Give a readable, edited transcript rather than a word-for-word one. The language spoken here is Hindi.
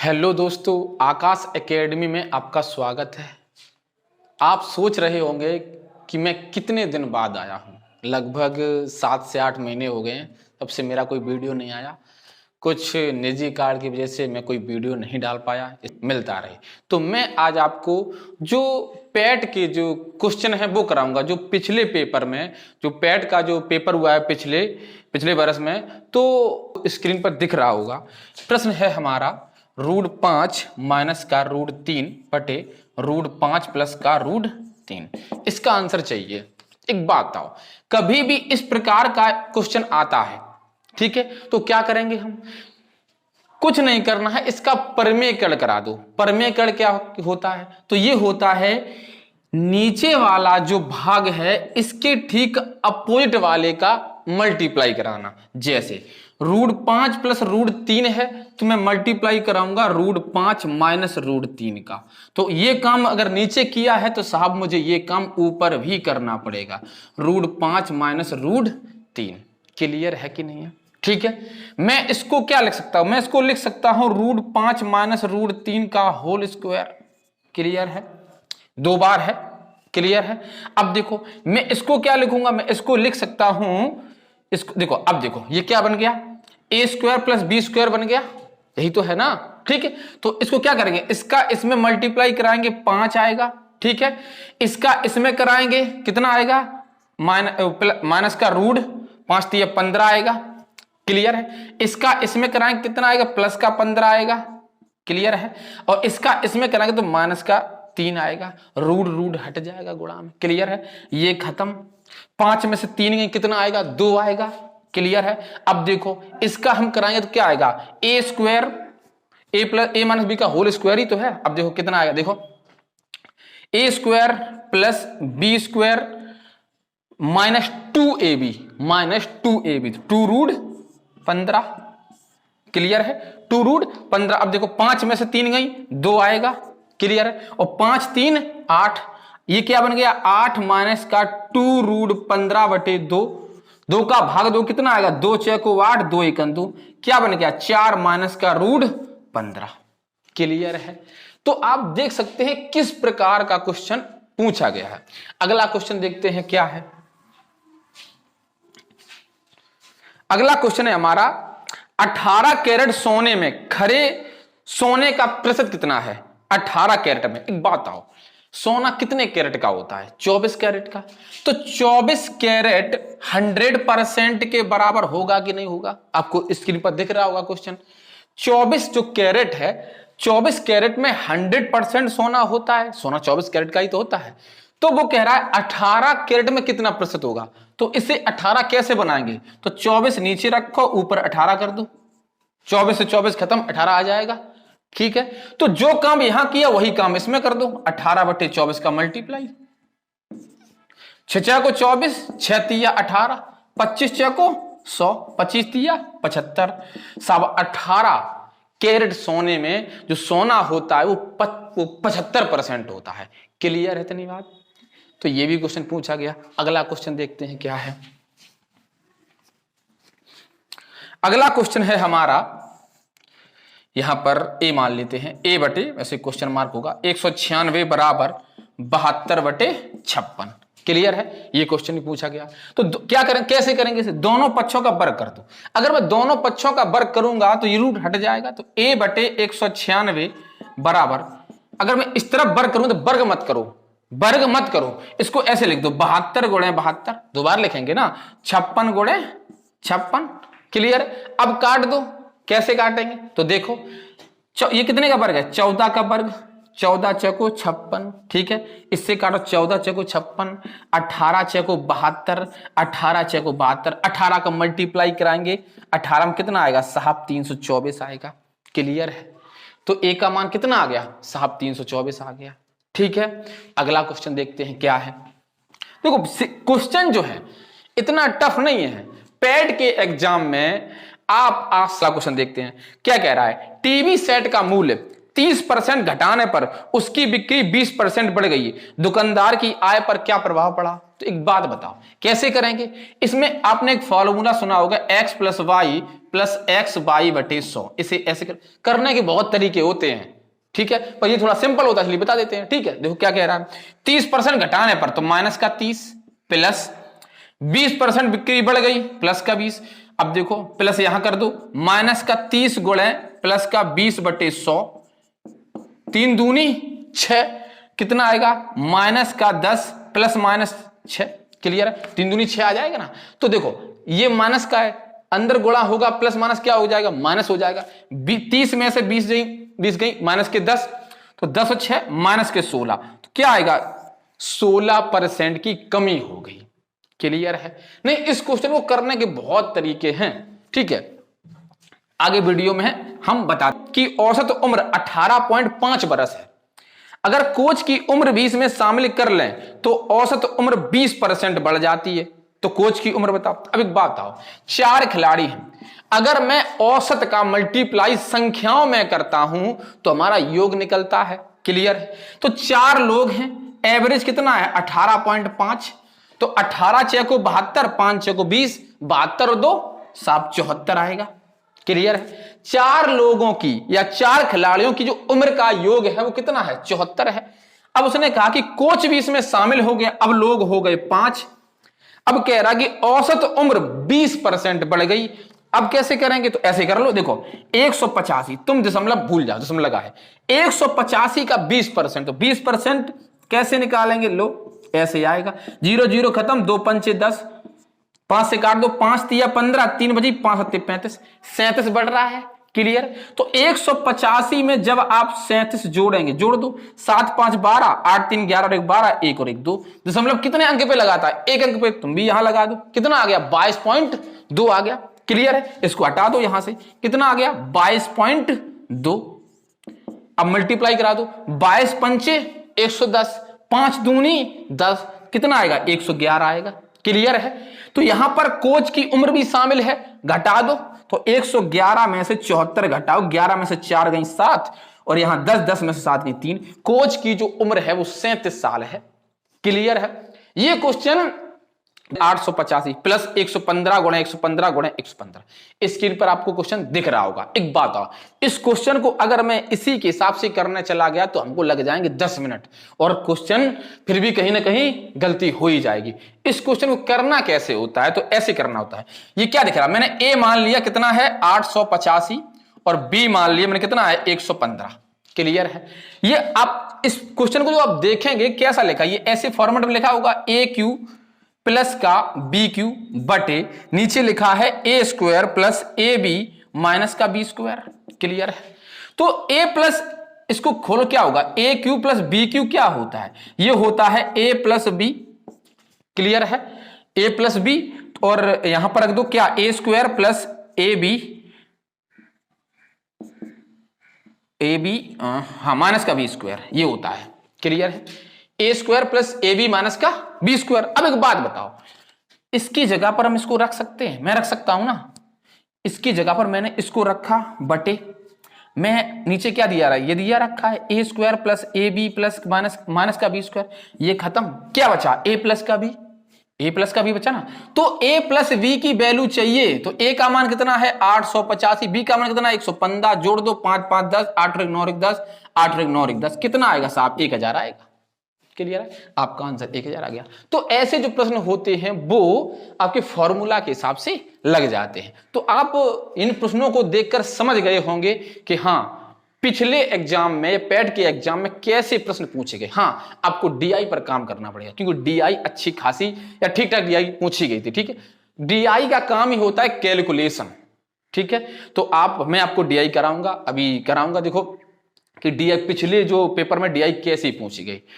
हेलो दोस्तों, आकाश एकेडमी में आपका स्वागत है। आप सोच रहे होंगे कि मैं कितने दिन बाद आया हूँ। लगभग 7 से 8 महीने हो गए हैं तब से मेरा कोई वीडियो नहीं आया। कुछ निजी कारण की वजह से मैं कोई वीडियो नहीं डाल पाया, मिलता रहे। तो मैं आज आपको जो पैट के जो क्वेश्चन है वो कराऊंगा, जो पिछले पेपर में जो पैट का जो पेपर हुआ है पिछले वर्ष में, तो स्क्रीन पर दिख रहा होगा। प्रश्न है हमारा √5 माइनस का √3 बटे √5 प्लस का √3। इसका आंसर चाहिए। एक बात बताओ, कभी भी इस प्रकार का क्वेश्चन आता है, ठीक है, तो क्या करेंगे हम? कुछ नहीं करना है, इसका परमेयकरण करा दो। परमेयकरण क्या होता है? तो ये होता है नीचे वाला जो भाग है इसके ठीक अपोजिट वाले का मल्टीप्लाई कराना। जैसे √5 प्लस √3 है तो मैं मल्टीप्लाई कराऊंगा √5 माइनस √3 का। तो ये काम अगर नीचे किया है तो साहब मुझे ये काम ऊपर भी करना पड़ेगा, √5 माइनस √3। क्लियर है कि नहीं है? ठीक है, मैं इसको क्या लिख सकता हूं? मैं इसको लिख सकता हूं √5 माइनस √3 का होल स्क्वायर। क्लियर है? 2 बार है। क्लियर है? अब देखो मैं इसको क्या लिखूंगा, मैं इसको लिख सकता हूं, इसको देखो, अब देखो ये क्या बन गया, a² प्लस b² बन गया। यही तो है ना? ठीक है, तो इसको क्या करेंगे, इसका इसमें मल्टीप्लाई कराएंगे 5 आएगा। ठीक है, इसका इसमें कराएंगे कितना आएगा, माइनस का √5 तो 15 आएगा। क्लियर है? इसका इसमें कराएंगे कितना आएगा, प्लस का 15 आएगा। क्लियर है? और इसका इसमें कराएंगे तो माइनस का 3 आएगा, रूट हट जाएगा गुणा में। क्लियर है? ये खत्म। 5 में से 3 गए कितना आएगा, 2 आएगा। क्लियर है? अब देखो इसका हम कराएंगे तो क्या आएगा, a² a माइनस b का होल स्क्वायर ही तो है। अब देखो कितना आएगा, देखो a² plus b² minus 2ab 2√15। Clear है? 2√15। अब देखो 5 में से 3 गई, 2 आएगा। क्लियर है? और 5 3 8, ये क्या बन गया, 8 माइनस का 2√15 बटे 2। 2 का भाग 2 कितना आएगा, 2 चौको 8, 2 एकम 2, क्या बन गया, 4 माइनस का √15। क्लियर है? तो आप देख सकते हैं किस प्रकार का क्वेश्चन पूछा गया है। अगला क्वेश्चन देखते हैं क्या है। अगला क्वेश्चन है हमारा 18 कैरेट सोने में खरे सोने का प्रतिशत कितना है। 18 कैरेट में, एक बात आओ, सोना कितने कैरेट का होता है, 24 कैरेट का। तो 24 कैरेट 100% के बराबर होगा कि नहीं होगा? आपको स्क्रीन पर दिख रहा होगा क्वेश्चन। 24 जो कैरेट है, 24 कैरेट में 100% सोना होता है। सोना 24 कैरेट का ही तो होता है। तो वो कह रहा है 18 कैरेट में कितना प्रतिशत होगा। तो इसे 18 कैसे बनाएंगे, तो 24 नीचे रखो, ऊपर 18 कर दो, 24 से 24 खत्म, 18 आ जाएगा। ठीक है, तो जो काम यहां किया वही काम इसमें कर दो, 18 बटे 24 का मल्टीप्लाई। 6 को 24, 6 तिया 18, 25 को 100, 25 तिया 75। सब 18 कैरेट सोने में जो सोना होता है वो 75% होता है। क्लियर है इतनी बात? तो ये भी क्वेश्चन पूछा गया। अगला क्वेश्चन देखते हैं क्या है। अगला क्वेश्चन है हमारा, यहां पर ए मान लेते हैं, a बटे, वैसे क्वेश्चन मार्क होगा, 196 बराबर 72 बटे 56। क्लियर है? ये क्वेश्चन भी पूछा गया। तो क्या करें, कैसे करेंगे इसे, दोनों पक्षों का वर्ग कर दो। अगर मैं दोनों पक्षों का वर्ग करूंगा तो ये रूट हट जाएगा। तो a बटे 196 बराबर, अगर मैं इस तरफ वर्ग करूं तो वर्ग मत करो, इसको ऐसे लिख दो, 72 गुणे 72, 2 बार लिखेंगे ना, 56 गुणे 56। क्लियर? अब काट दो। कैसे काटेंगे, तो देखो ये कितने का वर्ग है, 14 का वर्ग, 14 चौको 56। ठीक है, इससे काटो, 14 चौको 56, 18 चौको 72, 18 चौको 72, 18 का मल्टीप्लाई कराएंगे, 18 में कितना आएगा साहब, 324 आएगा। क्लियर है? तो a का मान कितना आ गया साहब, 324 आ गया। ठीक है, अगला क्वेश्चन देखते हैं क्या है। देखो क्वेश्चन जो है इतना टफ नहीं है। पैट के एग्जाम में आप अगला क्वेश्चन देखते हैं क्या कह रहा है। टीवी सेट का मूल्य 30% घटाने पर उसकी बिक्री 20% बढ़ गई, दुकानदार की आय पर क्या प्रभाव पड़ा। तो एक बात बताओ कैसे करेंगे। इसमें आपने एक फॉर्मूला सुना होगा, x + y plus x y बटे 100। इसे ऐसे करने के बहुत तरीके होते हैं, ठीक है, पर ये थोड़ा सिंपल होता है इसलिए बता देते हैं। ठीक है, देखो क्या कह रहा है, 30% घटाने पर तो माइनस का 30 प्लस 20% बिक्री बढ़ गई प्लस का 20। अब देखो प्लस यहां कर दो, माइनस का 30 गुणे प्लस का 20 बटे 100, 3 दूनी 6, कितना आएगा माइनस का 10 प्लस माइनस 6। क्लियर है, 3 दूनी 6 आ जाएगा ना। तो देखो ये माइनस का है, अंदर गुणा होगा प्लस माइनस क्या हो जाएगा, माइनस हो जाएगा। 30 में से 20 गई माइनस के 10, तो 10 और 6 माइनस के 16, तो क्या आएगा 16% की कमी हो गई। क्लियर है, नहीं इस क्वेश्चन को करने के बहुत तरीके हैं। ठीक है, आगे वीडियो में है हम बताते कि औसत उम्र 18.5 बरस है। अगर कोच की उम्र भी इसमें शामिल कर लें तो औसत उम्र 20% बढ़ जाती है। तो कोच की उम्र बताओ। अब एक बात बताओ, 4 खिलाड़ी हैं, अगर मैं औसत का मल्टीप्लाई संख्याओं में करता हूं तो हमारा योग निकलता है। क्लियर है, तो 4 लोग हैं, एवरेज कितना है 18.5, तो 18 6 को 72, 5 6 को 20, 72 और 2 7 74 आएगा। क्लियर है, 4 लोगों की या 4 खिलाड़ियों की जो उम्र का योग है वो कितना है 74 है। अब उसने कहा कि कोच भी इसमें शामिल हो गया, अब लोग हो गए 5। अब कह रहा कि औसत उम्र 20% बढ़ गई। अब कैसे करेंगे, तो ऐसे कर लो, देखो 185, तुम दशमलव भूल जाओ, दशमलव लगा है, 185 का 20%, तो 20% कैसे निकालेंगे, लो ऐसे आएगा, 0 0 खत्म, 2 पंचे 10, 5 से काट दो, 5 तिया 15, 3 बजी 5 सत्ते 35, 37 बढ़ रहा है। क्लियर, तो 185 में जब आप 37 जोड़ेंगे, जोड़ दो, 7 5 12, 8 3 11 और 1 12, 1 और 1 2, दशमलव कितने अंक पे लगाता है, 1 अंक पे, तुम भी यहां लगा दो, कितना आ गया 22.2 आ गया। क्लियर है, इसको हटा दो यहां से, कितना आ गया 22.2। अब मल्टीप्लाई करा दो, 22 पंचे 110, 5 दूनी 10, कितना आएगा 111 आएगा। क्लियर है, तो यहां पर कोच की उम्र भी शामिल है, घटा दो, तो 111 में से 74 घटाओ, 11 में से 4 गई 7, और यहां 10 10 में से 7 गई 3, कोच की जो उम्र है वो 37 साल है। क्लियर है, ये क्वेश्चन 885 प्लस 115 गुणे 115 गुणे 115 स्क्रीन पर आपको क्वेश्चन दिख रहा होगा। एक बात आओ, इस क्वेश्चन को अगर मैं इसी के हिसाब से करने चला गया तो हमको लग जाएंगे 10 मिनट, और क्वेश्चन फिर भी कहीं ना कहीं गलती हो ही जाएगी। इस क्वेश्चन को करना कैसे होता है, तो ऐसे करना होता है। ये क्या दिख रहा है, मैंने ए मान लिया कितना है 885 और बी मान लिया मैंने कितना है 115। क्लियर है, ये आप इस क्वेश्चन को जो आप देखेंगे कैसा लिखा, ये ऐसे फॉर्मेट में लिखा होगा ए क्यू प्लस का बी क्यू बटे नीचे लिखा है A square plus A B minus का बी स्क्वायर। क्लियर है, तो ए प्लस, इसको खोलो क्या होगा, A cube plus B cube क्या होता है, ये होता है ए प्लस बी। क्लियर है, ए प्लस बी, और यहां पर रख दो क्या A square plus A B हाँ माइनस का बी स्क्वायर, ये होता है। क्लियर है, A square plus A B minus का बी स्क्वायर। अब एक बात बताओ, इसकी जगह पर हम इसको रख सकते हैं, मैं रख सकता हूं ना, इसकी जगह पर मैंने इसको रखा बटे, मैं नीचे क्या दिया रहा है, ये दिया रखा है A square plus A B plus minus का बी स्क्वायर, ये खत्म, क्या बचा ए प्लस का बी, ए प्लस का बी बचा ना। तो ए प्लस बी की वैल्यू चाहिए, तो ए का मान कितना है 885, बी का मान कितना 115, जोड़ दो 5 5 10, 8 1 9 1 10, 8 1 9 1 10, कितना आएगा साहब 1000 आएगा। क्लियर है, आपका आंसर 1000 आ गया। तो ऐसे जो प्रश्न होते हैं वो आपके फॉर्मूला के हिसाब से लग जाते हैं। तो आप इन प्रश्नों को देखकर समझ गए होंगे कि हाँ पिछले एग्जाम में, पैट के एग्जाम में कैसे प्रश्न पूछे गए। हाँ आपको डीआई पर काम करना पड़ेगा, क्योंकि डीआई अच्छी खासी या ठीक ठाक डीआई पूछी गई थी। ठीक है, डीआई का काम ही होता है कैलकुलेशन। ठीक है, तो मैं आपको डीआई कराऊंगा, अभी कराऊंगा। देखो कि डीआई पिछले जो पेपर में डीआई कैसे पूछी गई।